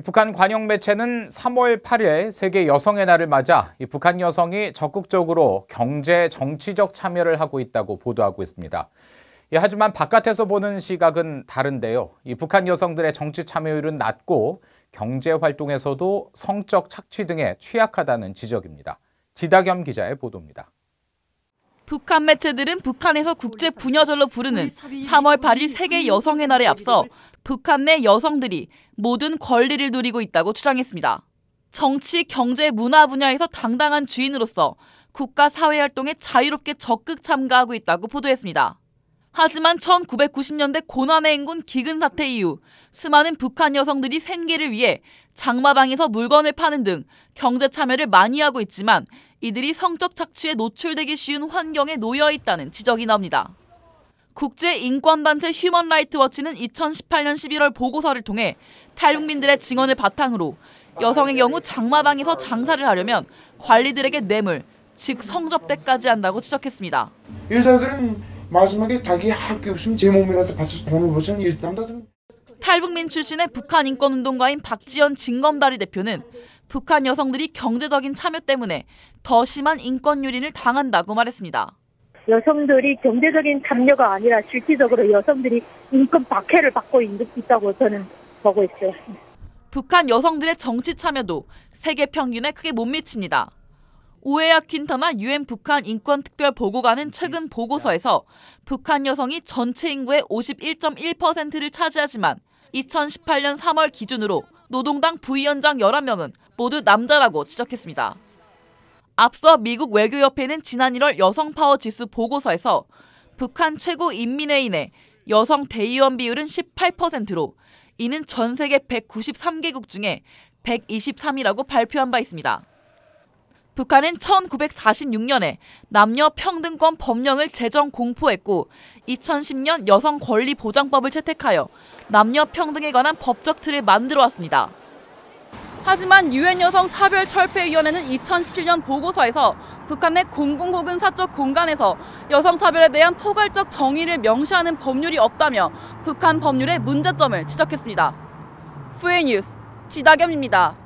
북한 관영 매체는 3월 8일 세계 여성의 날을 맞아 북한 여성이 적극적으로 경제, 정치적 참여를 하고 있다고 보도하고 있습니다. 하지만 바깥에서 보는 시각은 다른데요. 북한 여성들의 정치 참여율은 낮고 경제 활동에서도 성적 착취 등에 취약하다는 지적입니다. 지다겸 기자의 보도입니다. 북한 매체들은 북한에서 국제 부녀절로 부르는 3월 8일 세계 여성의 날에 앞서 북한 내 여성들이 모든 권리를 누리고 있다고 주장했습니다. 정치, 경제, 문화 분야에서 당당한 주인으로서 국가 사회 활동에 자유롭게 적극 참가하고 있다고 보도했습니다. 하지만 1990년대 고난의 인군 기근 사태 이후 수많은 북한 여성들이 생계를 위해 장마당에서 물건을 파는 등 경제 참여를 많이 하고 있지만 이들이 성적 착취에 노출되기 쉬운 환경에 놓여 있다는 지적이 나옵니다. 국제인권단체 휴먼라이트워치는 2018년 11월 보고서를 통해 탈북민들의 증언을 바탕으로 여성의 경우 장마당에서 장사를 하려면 관리들에게 뇌물, 즉 성접대까지 한다고 지적했습니다. 여자들은 마지막에 자기 할 게 없으면 제 몸이라도 바쳐서 돈을 버는 남자들은. 탈북민 출신의 북한 인권운동가인 박지연 진검다리 대표는 북한 여성들이 경제적인 참여 때문에 더 심한 인권 유린을 당한다고 말했습니다. 여성들이 경제적인 참여가 아니라 실질적으로 여성들이 인권 박해를 받고 있다고 저는 보고 있어요. 북한 여성들의 정치 참여도 세계 평균에 크게 못 미칩니다. 오에아 퀸터나 유엔 북한 인권특별보고관은 최근 보고서에서 북한 여성이 전체 인구의 51.1%를 차지하지만 2018년 3월 기준으로 노동당 부위원장 11명은 모두 남자라고 지적했습니다. 앞서 미국 외교협회는 지난 1월 여성파워 지수 보고서에서 북한 최고 인민회의 내 여성 대의원 비율은 18%로 이는 전 세계 193개국 중에 123위라고 발표한 바 있습니다. 북한은 1946년에 남녀 평등권 법령을 제정 공포했고 2010년 여성권리보장법을 채택하여 남녀 평등에 관한 법적 틀을 만들어 왔습니다. 하지만 유엔 여성차별철폐위원회는 2017년 보고서에서 북한 내 공공 혹은 사적 공간에서 여성차별에 대한 포괄적 정의를 명시하는 법률이 없다며 북한 법률의 문제점을 지적했습니다. 후에 뉴스 지다겸입니다.